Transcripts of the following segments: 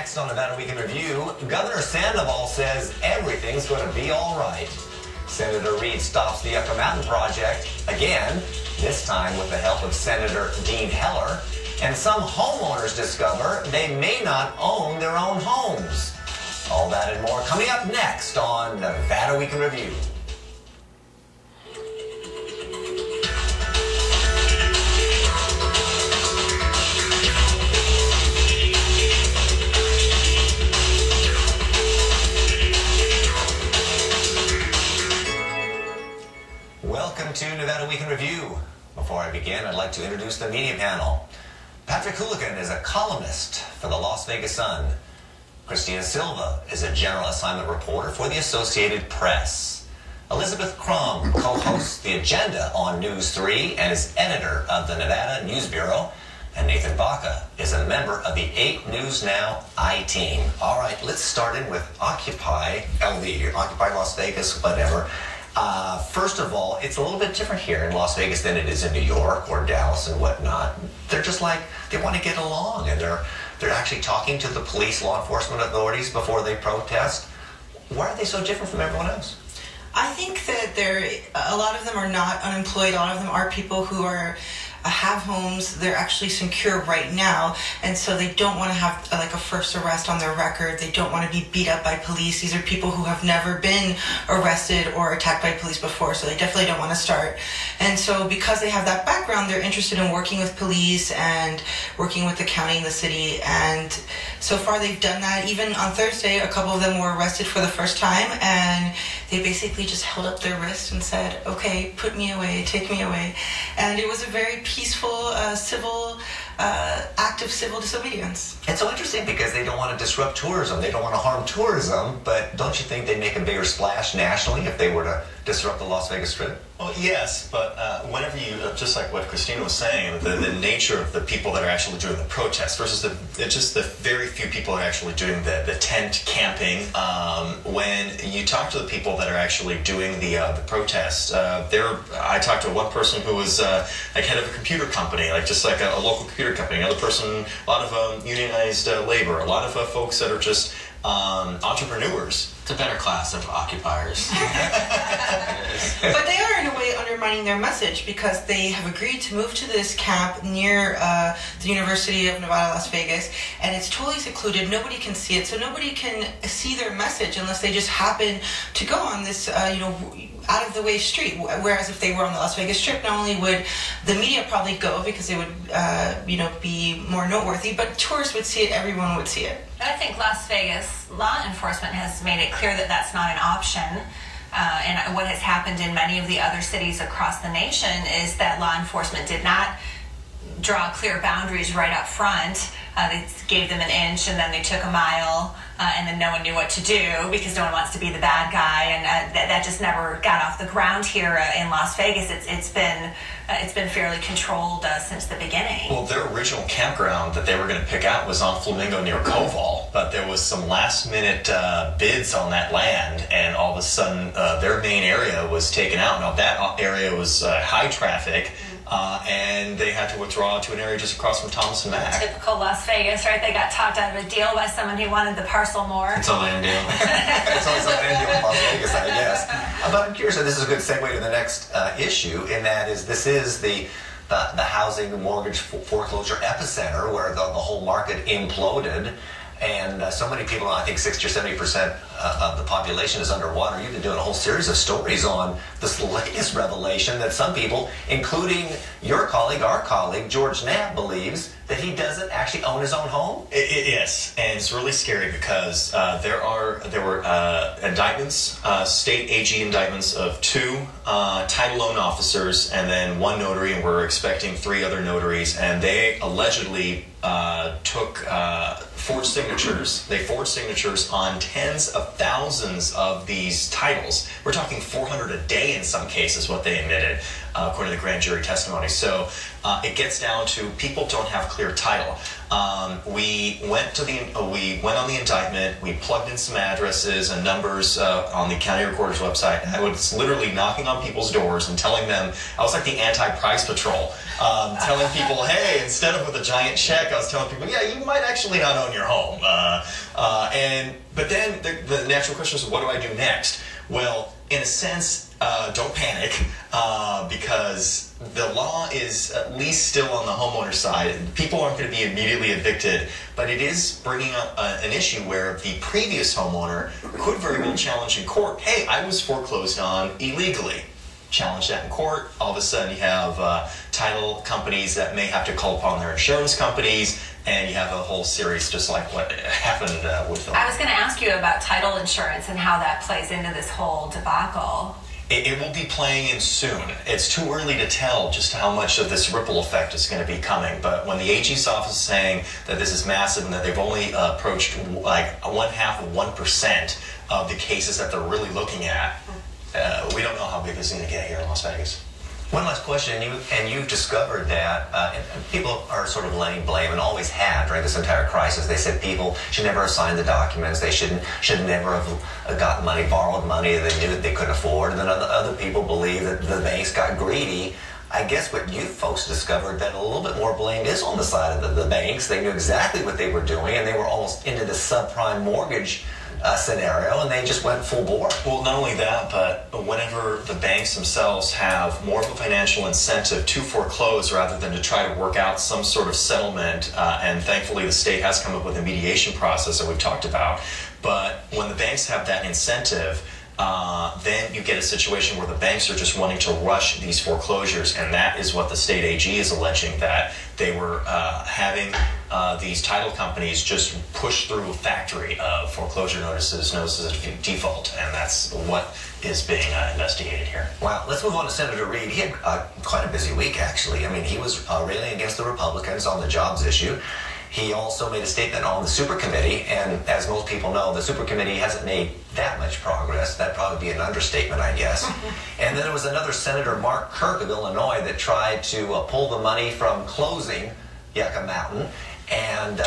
Next on Nevada Week in Review, Governor Sandoval says everything's going to be all right. Senator Reid stops the Yucca Mountain project again, this time with the help of Senator Dean Heller. And some homeowners discover they may not own their own homes. All that and more coming up next on Nevada Week in Review. Welcome to Nevada Week in Review. Before I begin, I'd like to introduce the media panel. Patrick Hooligan is a columnist for the Las Vegas Sun. Christina Silva is a general assignment reporter for the Associated Press. Elizabeth Crum co-hosts The Agenda on News 3 and is editor of the Nevada News Bureau. And Nathan Baca is a member of the 8 News Now I-Team. All right, let's start in with Occupy LV, Occupy Las Vegas, whatever. First of all, it's a little bit different here in Las Vegas than it is in New York or Dallas and whatnot. They're just like, they want to get along, and they're actually talking to the police, law enforcement authorities before they protest. Why are they so different from everyone else? I think that a lot of them are not unemployed. A lot of them are people who have homes. They're actually secure right now, and so they don't want to have like a first arrest on their record. They don't want to be beat up by police. These are people who have never been arrested or attacked by police before, so they definitely don't want to start. And so because they have that background, they're interested in working with police and working with the county and the city, and so far they've done that. Even on Thursday, a couple of them were arrested for the first time, and they basically just held up their wrist and said, okay, put me away, take me away. And it was a very peaceful, civil act of civil disobedience. It's so interesting because they don't want to disrupt tourism. They don't want to harm tourism, but don't you think they'd make a bigger splash nationally if they were to disrupt the Las Vegas Strip? Well, yes, but whenever you, just like what Christina was saying, the nature of the people that are actually doing the protest versus just the very few people that are actually doing the tent camping, when you talk to the people that are actually doing the protest, I talked to one person who was like head of a computer company, like just like a local computer company, another person, a lot of unionized labor, a lot of folks that are just entrepreneurs. It's a better class of occupiers. But they are in a way undermining their message because they have agreed to move to this camp near the University of Nevada, Las Vegas, and it's totally secluded. Nobody can see it, so nobody can see their message unless they just happen to go on this, out of the way street. Whereas if they were on the Las Vegas Strip, not only would the media probably go because they would, be more noteworthy, but tourists would see it. Everyone would see it. I think Las Vegas law enforcement has made it clear that that's not an option. And what has happened in many of the other cities across the nation is that law enforcement did not draw clear boundaries right up front. They gave them an inch and then they took a mile, and then no one knew what to do because no one wants to be the bad guy, and that just never got off the ground here in Las Vegas. It's been fairly controlled since the beginning. Well, their original campground that they were going to pick out was on Flamingo near Koval, but there was some last-minute bids on that land, and all of a sudden their main area was taken out. Now that area was high traffic. And they had to withdraw to an area just across from Thomas and Mack. Typical Las Vegas, right? They got talked out of a deal by someone who wanted the parcel more. It's a land deal. It's always a land deal in Las Vegas, I guess. But I'm curious, and this is a good segue to the next issue, and that is this is the housing mortgage foreclosure epicenter where the whole market imploded. And so many people, I think 60 or 70% of the population is underwater. You've been doing a whole series of stories on this latest revelation that some people, including your colleague, our colleague, George Knapp, believes that he doesn't actually own his own home? Yes, and it's really scary because there were indictments, state AG indictments of 2 title loan officers and then 1 notary, and we're expecting 3 other notaries, and they allegedly took forged signatures. They forged signatures on tens of thousands of these titles. We're talking 400 a day in some cases, what they admitted. according to the grand jury testimony. So it gets down to people don't have clear title. We went on the indictment. We plugged in some addresses and numbers on the county recorder's website. I was literally knocking on people's doors and telling them, I was like the anti-price patrol, telling people, hey, instead of with a giant check, I was telling people, yeah, you might actually not own your home. But then the natural question is, what do I do next? Well, in a sense, don't panic, because the law is at least still on the homeowner side. People aren't going to be immediately evicted, but it is bringing up an issue where the previous homeowner could very well challenge in court, hey, I was foreclosed on illegally. Challenge that in court. All of a sudden you have title companies that may have to call upon their insurance companies, and you have a whole series just like what happened with them. I was going to ask you about title insurance and how that plays into this whole debacle. It will be playing in soon. It's too early to tell just how much of this ripple effect is going to be coming. But when the AG's office is saying that this is massive and that they've only approached like 0.5% of the cases that they're really looking at, we don't know how big this is going to get here in Las Vegas. One last question, you've discovered that and people are sort of laying blame, and always have during this entire crisis. They said people should never have signed the documents. They should never have gotten money, borrowed money they knew that they couldn't afford. And then other people believe that the banks got greedy. I guess what you folks discovered, that a little bit more blame is on the side of the banks. They knew exactly what they were doing, and they were almost into the subprime mortgage scenario, and they just went full bore. Well, not only that, but whenever the banks themselves have more of a financial incentive to foreclose rather than to try to work out some sort of settlement, and thankfully the state has come up with a mediation process that we've talked about, but when the banks have that incentive, then you get a situation where the banks are just wanting to rush these foreclosures, and that is what the state AG is alleging, that they were having these title companies just push through a factory of foreclosure notices of default, and that's what is being investigated here. Wow, let's move on to Senator Reid. He had quite a busy week, actually. I mean, he was railing against the Republicans on the jobs issue. He also made a statement on the super committee, and as most people know, the super committee hasn't made that much progress. That'd probably be an understatement, I guess. And then there was another Senator, Mark Kirk of Illinois, that tried to pull the money from closing Yucca Mountain, and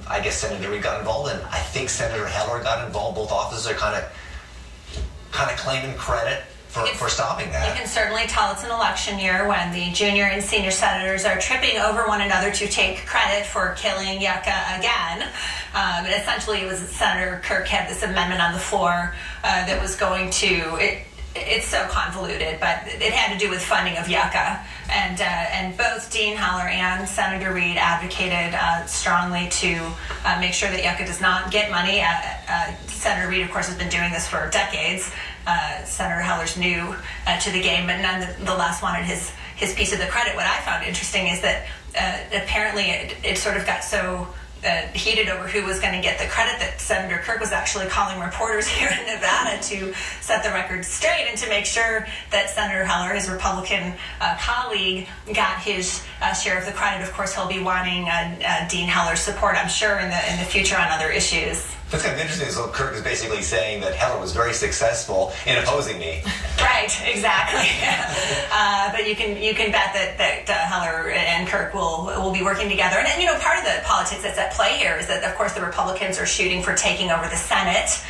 I guess Senator Reid got involved, and I think Senator Heller got involved. Both officers are kind of claiming credit for stopping that. You can certainly tell it's an election year when the junior and senior senators are tripping over one another to take credit for killing Yucca again. And essentially, it was Senator Kirk had this amendment on the floor that was going to. It's so convoluted, but it had to do with funding of Yucca, and both Dean Heller and Senator Reid advocated strongly to make sure that Yucca does not get money. Senator Reid, of course, has been doing this for decades. Senator Heller's new to the game, but nonetheless wanted his piece of the credit. What I found interesting is that apparently it sort of got so heated over who was going to get the credit that Senator Kirk was actually calling reporters here in Nevada to set the record straight and to make sure that Senator Heller, his Republican colleague, got his share of the credit. Of course, he'll be wanting Dean Heller's support, I'm sure, in the future on other issues. What's kind of interesting is Kirk is basically saying that Heller was very successful in opposing me. Right, exactly. But you can bet that Heller and Kirk will be working together. And you know, part of the politics that's at play here is that, of course, the Republicans are shooting for taking over the Senate.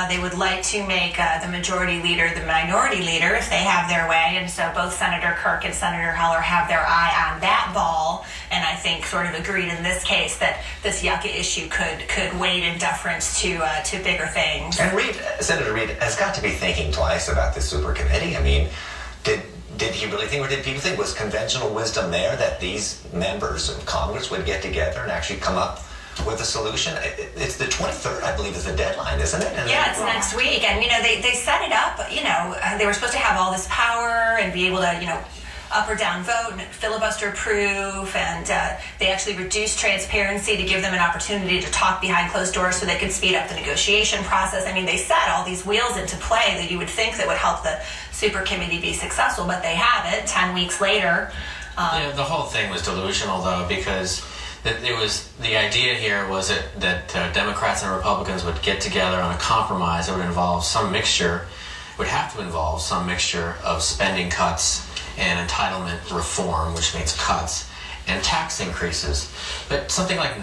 They would like to make the majority leader the minority leader if they have their way. And so both Senator Kirk and Senator Heller have their eye on that ball. And I think sort of agreed in this case that this Yucca issue could wait in deference to bigger things. And Senator Reid has got to be thinking twice about this super committee. I mean, did he really think, or did people think, was conventional wisdom there that these members of Congress would get together and actually come up with a solution? It's the 23rd, I believe, is the deadline, isn't it? And yeah, it's next week. And, you know, they set it up, you know, they were supposed to have all this power and be able to, you know, up or down vote and filibuster proof, and they actually reduced transparency to give them an opportunity to talk behind closed doors so they could speed up the negotiation process. I mean, they set all these wheels into play that you would think that would help the super committee be successful, but they haven't. 10 weeks later. Yeah, the whole thing was delusional, though, because the idea here was that Democrats and Republicans would get together on a compromise that would involve some mixture, would have to involve some mixture of spending cuts and entitlement reform, which means cuts, and tax increases. But something like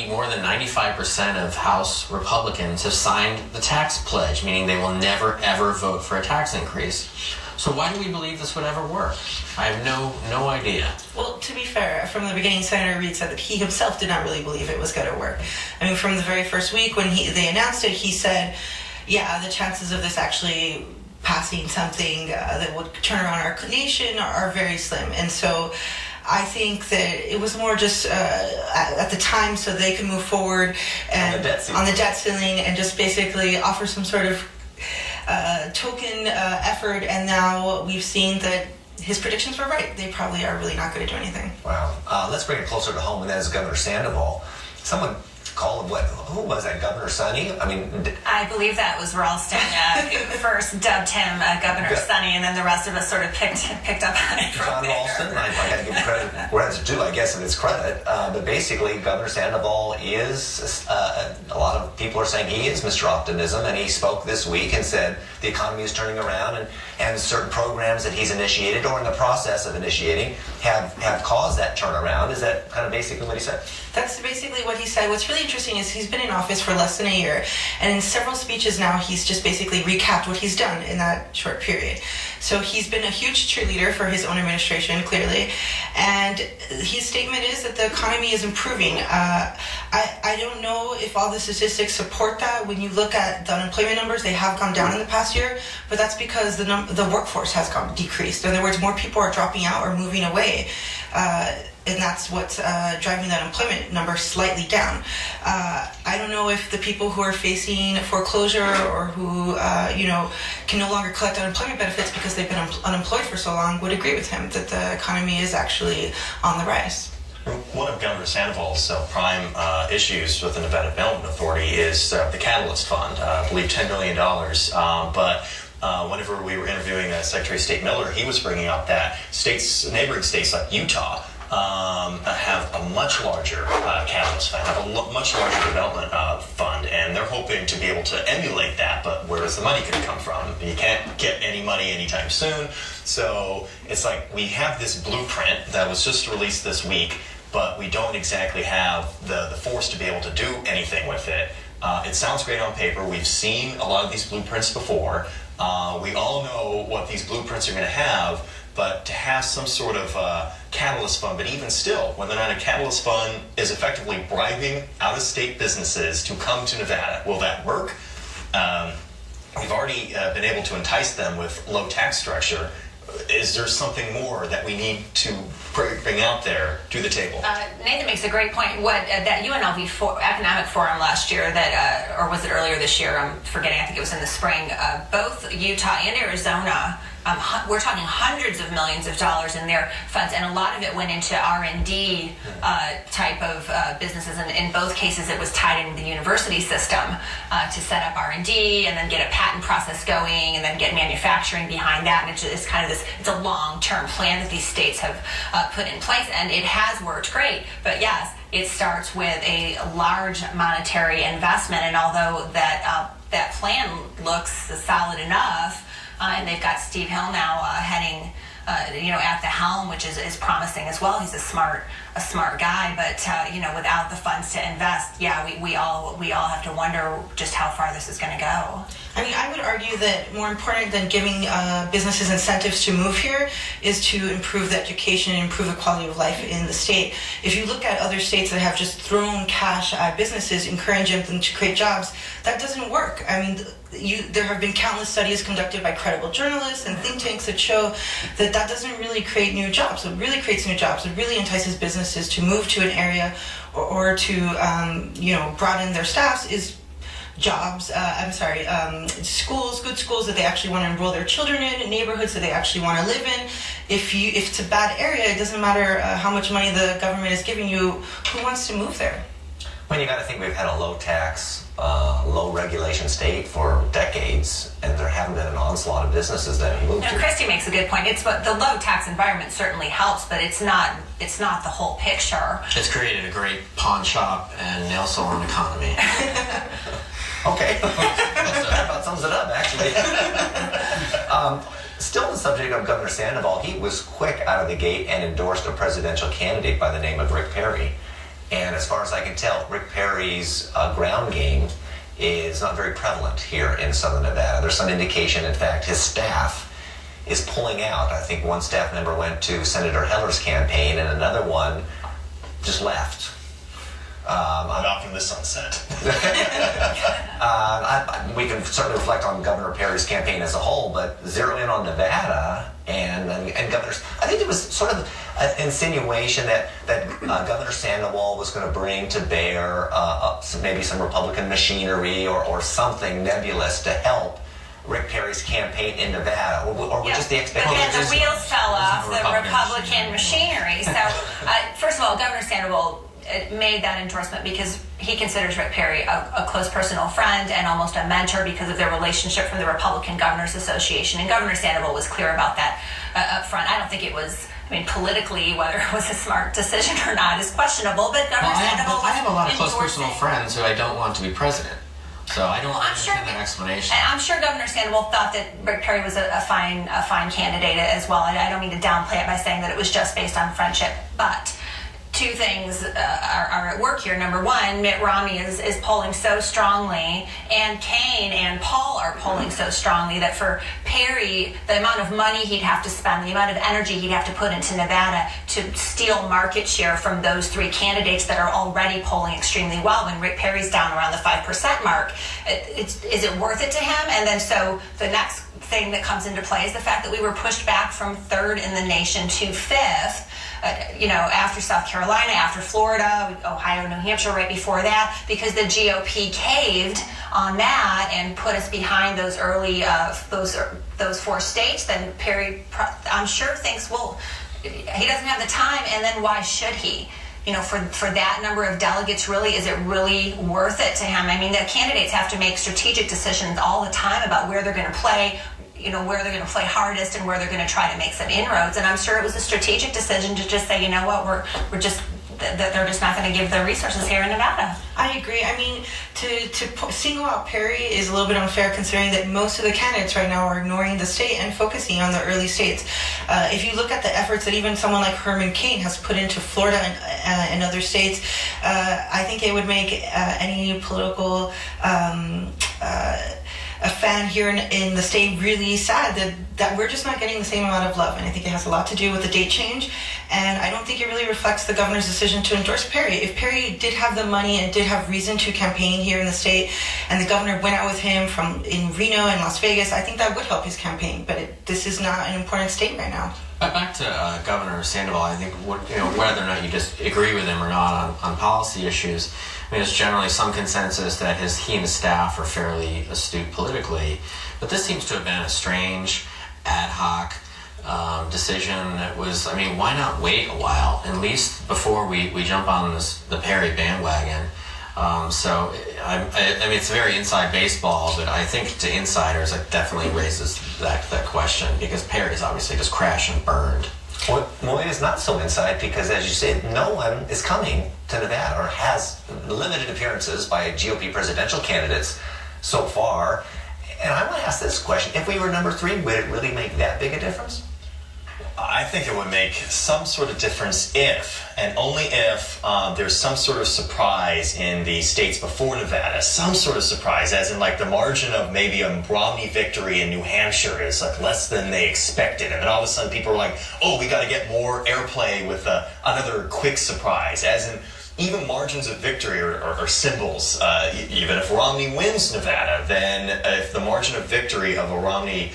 more than 95% of House Republicans have signed the tax pledge, meaning they will never ever vote for a tax increase. So why do we believe this would ever work? I have no idea. Well, to be fair, from the beginning, Senator Reid said that he himself did not really believe it was going to work. I mean, from the very first week when they announced it, he said, yeah, the chances of this actually passing something that would turn around our nation are very slim. And so I think that it was more just at the time so they could move forward and on the debt ceiling and just basically offer some sort of token effort. And now we've seen that his predictions were right. They probably are really not going to do anything. Wow. Let's bring it closer to home, and that is Governor Sandoval. Someone called who was that, Governor Sonny? I mean, I believe that was Ralston first dubbed him Governor Sonny, and then the rest of us sort of picked up on it. John Ralston, I got to give credit where it's due, I guess, if it's credit. But basically, Governor Sandoval is, a lot of people are saying he is Mr. Optimism, and he spoke this week and said the economy is turning around, and certain programs that he's initiated or in the process of initiating have caused that turnaround. Is that kind of basically what he said? That's basically what he said. What's really interesting is he's been in office for less than a year, and in several speeches now he's just basically recapped what he's done in that short period. So he's been a huge cheerleader for his own administration, clearly, and his statement is that the economy is improving. I don't know if all the statistics support that. When you look at the unemployment numbers, they have gone down in the past year, but that's because the workforce has decreased. In other words, more people are dropping out or moving away. And that's what's driving the unemployment number slightly down. I don't know if the people who are facing foreclosure or who, can no longer collect unemployment benefits because they've been unemployed for so long would agree with him that the economy is actually on the rise. One of Governor Sandoval's prime issues with the Nevada Development Authority is the Catalyst Fund, I believe $10 million. But whenever we were interviewing Secretary of State Miller, he was bringing up that neighboring states like Utah have a much larger catalyst fund, have a much larger development fund, and they're hoping to be able to emulate that, but where is the money going to come from? You can't get any money anytime soon, so it's like we have this blueprint that was just released this week, but we don't exactly have the force to be able to do anything with it. It sounds great on paper. We've seen a lot of these blueprints before. We all know what these blueprints are going to have, but to have some sort of catalyst fund, but even still, whether or not a catalyst fund is effectively bribing out-of-state businesses to come to Nevada, will that work? We've already been able to entice them with low tax structure. Is there something more that we need to bring out there to the table? Nathan makes a great point. That UNLV Economic Forum last year, or was it earlier this year? I'm forgetting. I think it was in the spring. Both Utah and Arizona, we're talking hundreds of millions of dollars in their funds, and a lot of it went into R&D type of businesses. And in both cases, it was tied into the university system to set up R&D and then get a patent process going and then get manufacturing behind that. And it's kind of this, it's a long-term plan that these states have put in place, and it has worked great. But yes, it starts with a large monetary investment, and although that plan looks solid enough, and they've got Steve Hill now heading, at the helm, which is promising as well. He's a smart guy, but without the funds to invest, we all have to wonder just how far this is going to go. I mean, I would argue that more important than giving businesses incentives to move here is to improve the education and improve the quality of life in the state. If you look at other states that have just thrown cash at businesses, encouraging them to create jobs, that doesn't work. I mean, there have been countless studies conducted by credible journalists and think tanks that show that doesn't really create new jobs. What really creates new jobs, it really entices businesses to move to an area or to broaden their staffs is jobs, schools, good schools that they actually want to enroll their children in, neighborhoods that they actually want to live in. If it's a bad area, it doesn't matter how much money the government is giving you, who wants to move there? When you got to think we've had a low tax, low regulation state for decades, and there haven't been an onslaught of businesses that have moved here. Christy makes a good point. The low tax environment certainly helps, but it's not the whole picture. It's created a great pawn shop and nail salon economy. Okay, that about sums it up, actually. still the subject of Governor Sandoval, he was quick out of the gate and endorsed a presidential candidate by the name of Rick Perry. And as far as I can tell, Rick Perry's ground game is not very prevalent here in Southern Nevada. There's some indication, in fact, his staff is pulling out. I think one staff member went to Senator Heller's campaign and another one just left. Off in the sunset. We can certainly reflect on Governor Perry's campaign as a whole, but zero in on Nevada and governors. I think there was sort of an insinuation that Governor Sandoval was going to bring to bear maybe some Republican machinery or something nebulous to help Rick Perry's campaign in Nevada, or just the expectation. But then the wheels fell off the Republican machinery. So, first of all, Governor Sandoval made that endorsement because he considers Rick Perry a close personal friend and almost a mentor because of their relationship from the Republican Governors Association. And Governor Sandoval was clear about that up front. I don't think it was, politically, whether it was a smart decision or not is questionable, but Governor Sandoval was I have a lot of close endorsing. personal friends who I don't want to be president. So I don't understand that explanation. I'm sure Governor Sandoval thought that Rick Perry was a fine candidate as well. I don't mean to downplay it by saying that it was just based on friendship, but two things are at work here. Number one, Mitt Romney is polling so strongly, and Kane and Paul are polling so strongly that for Perry, the amount of money he'd have to spend, the amount of energy he'd have to put into Nevada to steal market share from those three candidates that are already polling extremely well when Rick Perry's down around the 5% mark, is it worth it to him? And then so the next thing that comes into play is the fact that we were pushed back from third in the nation to fifth. After South Carolina, after Florida, Ohio, New Hampshire, right before that, because the GOP caved on that and put us behind those early, those four states. Then Perry, I'm sure, thinks, well, he doesn't have the time, and then why should he? For that number of delegates, really, is it really worth it to him? The candidates have to make strategic decisions all the time about where they're going to play, where they're going to play hardest and where they're going to try to make some inroads. And I'm sure it was a strategic decision to just say, you know what, we're just, that they're just not going to give the resources here in Nevada. I agree. To single out Perry is a little bit unfair considering that most of the candidates right now are ignoring the state and focusing on the early states. If you look at the efforts that even someone like Herman Cain has put into Florida and other states, I think it would make any political a fan here in the state really sad that we're just not getting the same amount of love. And I think it has a lot to do with the date change. And I don't think it really reflects the governor's decision to endorse Perry. If Perry did have the money and did have reason to campaign here in the state, and the governor went out with him in Reno and Las Vegas, I think that would help his campaign. But this is not an important state right now. Back to Governor Sandoval, I think whether or not you just agree with him or not on policy issues, there's generally some consensus that he and his staff are fairly astute politically, but this seems to have been a strange, ad hoc decision that was, why not wait a while, at least before we jump on the Perry bandwagon? It's very inside baseball, but I think to insiders it definitely raises that question because Perry's obviously just crashed and burned. Well, it is not so inside because, as you said, no one is coming to Nevada or has limited appearances by GOP presidential candidates so far. And I want to ask this question. If we were number 3, would it really make that big a difference? I think it would make some sort of difference if, and only if, there's some sort of surprise in the states before Nevada, some sort of surprise, as in like the margin of maybe a Romney victory in New Hampshire is like less than they expected, and then all of a sudden people are like, oh, we got to get more airplay with another quick surprise, as in even margins of victory are symbols. Even if Romney wins Nevada, then if the margin of victory of a Romney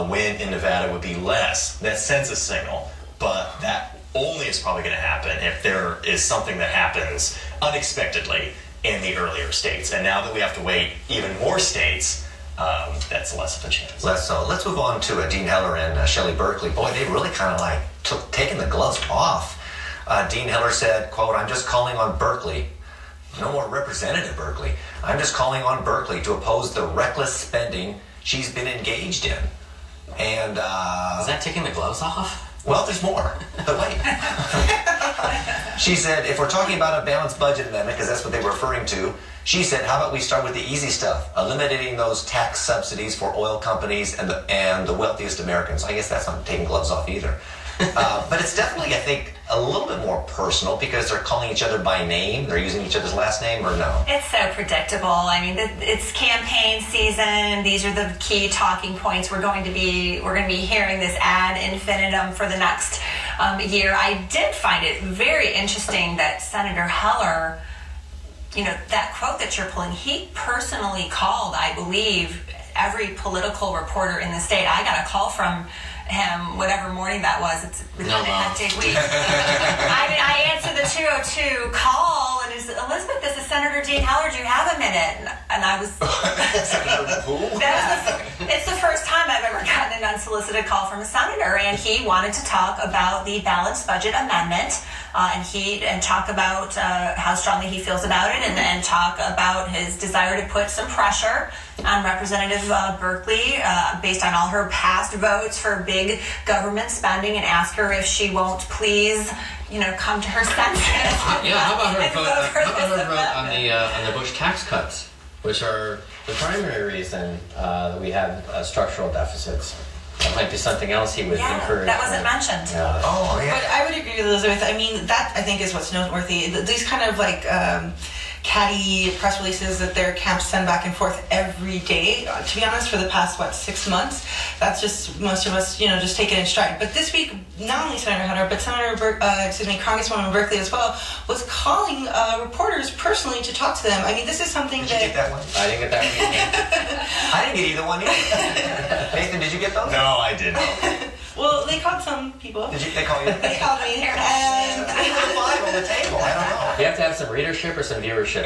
win in Nevada would be less, that sends a signal. But that only is probably going to happen if there is something that happens unexpectedly in the earlier states. And now that we have to wait even more states, that's less of a chance. Let's move on to Dean Heller and Shelley Berkeley. Boy, they really kind of taken the gloves off. Dean Heller said, quote, "I'm just calling on Berkeley, no more Representative Berkeley. I'm just calling on Berkeley to oppose the reckless spending she's been engaged in." And is that taking the gloves off? Well, there's more. But wait. She said, if we're talking about a balanced budget amendment, because that's what they were referring to, She said, how about we start with the easy stuff, eliminating those tax subsidies for oil companies and the wealthiest Americans. I guess that's not taking gloves off either. But it's definitely, I think, a little bit more personal because they're calling each other by name. They're using each other's last name, or no? It's so predictable. I mean, it's campaign season. These are the key talking points. We're going to be hearing this ad infinitum for the next year. I did find it very interesting that Senator Heller, that quote that you're pulling, he personally called, I believe, every political reporter in the state. I got a call from him, whatever morning that was. It's been a hectic week. I answered the 202 call, and Elizabeth, this is Senator Dean Heller. Do you have a minute? And I was. It's the first time I've ever gotten an unsolicited call from a senator, and he wanted to talk about the balanced budget amendment, and talk about how strongly he feels about it, and talk about his desire to put some pressure on Representative Berkeley based on all her past votes for big government spending, and ask her if she won't please, come to her senses. How about her vote on the Bush tax cuts, which are the primary reason that we have structural deficits? That might be something else he would encourage. That wasn't mentioned. Yeah. Oh, yeah. But I would agree with Elizabeth. I mean, that I think is what's noteworthy. These kind of like catty press releases that their camps send back and forth every day. To be honest, for the past 6 months, that's just most of us, just take it in stride. But this week, not only Senator Hunter, but Congresswoman Berkeley as well, was calling reporters personally to talk to them. I mean, this is something Did you get that one? I didn't get that one. I didn't get either one either. Nathan, did you get those? No, I didn't. Well, they called some people. They call you? They called me. And Five on the table. I don't know. You have to have some readership or some viewership.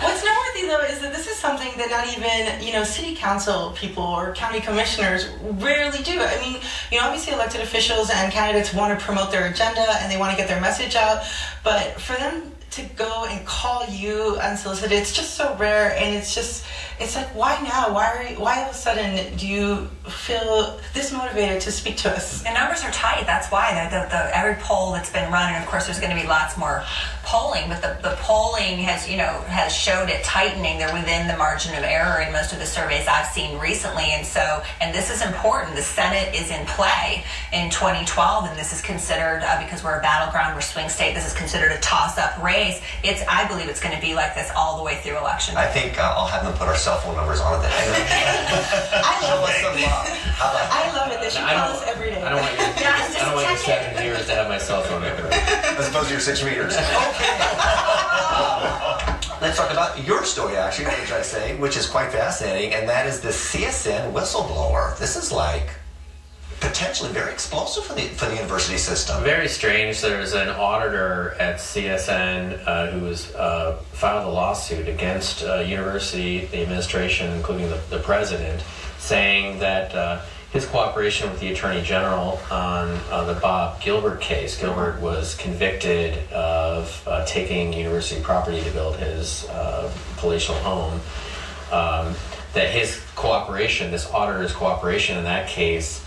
what's noteworthy, though, is that this is something that not even, city council people or county commissioners rarely do. I mean, obviously elected officials and candidates want to promote their agenda and they want to get their message out, but for them to go and call you unsolicited, it's just so rare, and it's like, why now? Why all of a sudden do you feel this motivated to speak to us? The numbers are tight. That's why every poll that's been run, and of course there's going to be lots more polling, but the polling has showed it tightening. They're within the margin of error in most of the surveys I've seen recently, and this is important. The Senate is in play in 2012, and this is considered because we're a battleground, we're swing state. This is considered a toss-up race. I believe it's going to be like this all the way through election. I think I'll have them put our cell phone numbers on it. I love it. They should call us every day. I don't want your 7 years to have my cell phone number. As opposed to your 6 readers. Okay. Let's talk about your story, actually, which is quite fascinating, and that is the CSN whistleblower. This is like potentially very explosive for the university system. Very strange. There's an auditor at CSN who has filed a lawsuit against university, the administration, including the president, saying that his cooperation with the Attorney General on the Bob Gilbert case. Gilbert was convicted of taking university property to build his palatial home. That his cooperation, this auditor's cooperation in that case,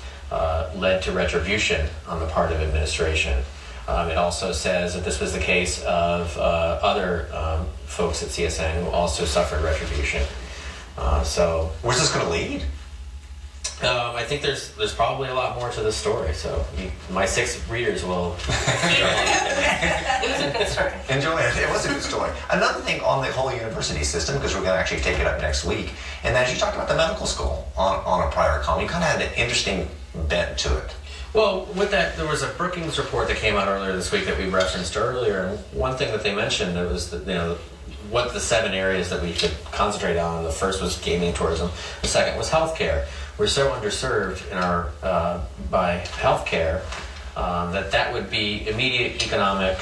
led to retribution on the part of administration. It also says that this was the case of other folks at CSN who also suffered retribution. So, where's this going to lead? I think there's probably a lot more to this story. So my 6 readers will. It was a good story. Enjoy it. It was a good story. Another thing on the whole university system, because we're going to actually take it up next week, and as you talked about the medical school on a prior column, you kind of had an interesting bent to it. Well, with that, there was a Brookings report that came out earlier this week that we referenced earlier, and one thing that they mentioned was that what the 7 areas that we could concentrate on. The first was gaming tourism. The second was healthcare. We're so underserved in our by healthcare that would be immediate economic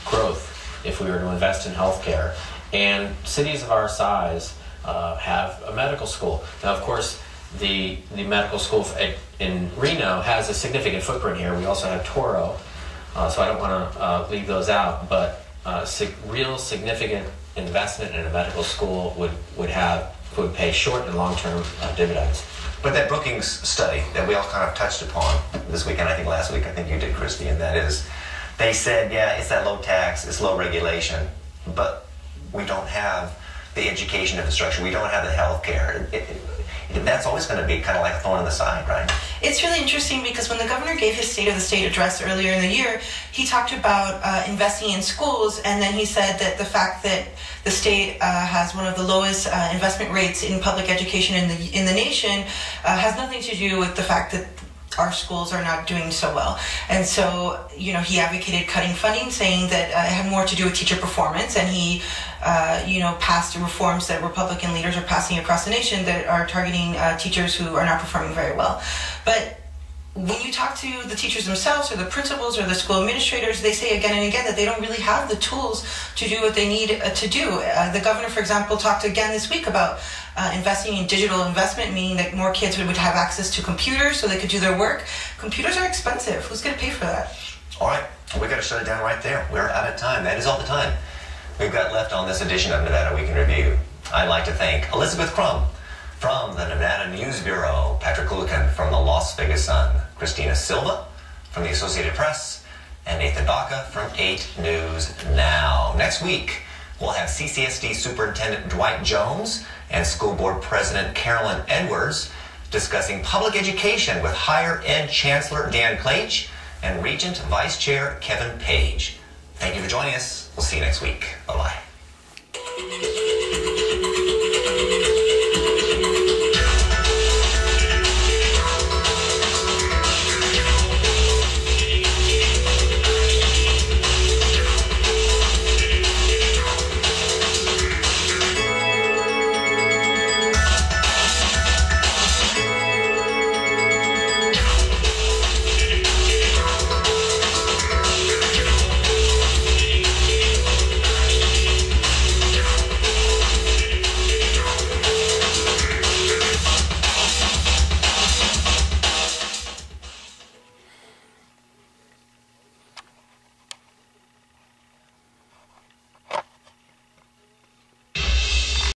growth if we were to invest in healthcare. And cities of our size have a medical school. Now, of course, the medical school in Reno has a significant footprint here. We also have Toro, so I don't want to leave those out. But real significant investment in a medical school would pay short and long-term dividends. But that Brookings study that we all kind of touched upon this weekend, I think last week, I think you did, Christy, and that is, they said, yeah, it's that low tax, it's low regulation, but we don't have the education infrastructure, we don't have the health care. That's always going to be kind of like a thorn in the side, right? It's really interesting because when the governor gave his State of the State address earlier in the year, he talked about investing in schools, and then he said that the fact that the state has one of the lowest investment rates in public education in the nation has nothing to do with the fact that our schools are not doing so well. And so, he advocated cutting funding, saying that it had more to do with teacher performance, and he passed reforms that Republican leaders are passing across the nation that are targeting teachers who are not performing very well. But when you talk to the teachers themselves or the principals or the school administrators, they say again and again that they don't really have the tools to do what they need to do. The governor, for example, talked again this week about investing in digital investment, meaning that more kids would have access to computers so they could do their work. Computers are expensive. Who's going to pay for that? All right, we got to shut it down right there. We're out of time. That is all the time we've got left on this edition of Nevada Week in Review. I'd like to thank Elizabeth Crum from the Nevada News Bureau, Patrick Kulikan from the Las Vegas Sun, Christina Silva from the Associated Press, and Nathan Baca from 8 News Now. Next week, we'll have CCSD Superintendent Dwight Jones and School Board President Carolyn Edwards discussing public education with Higher Ed Chancellor Dan Claich and Regent Vice Chair Kevin Page. Thank you for joining us. We'll see you next week. Bye-bye.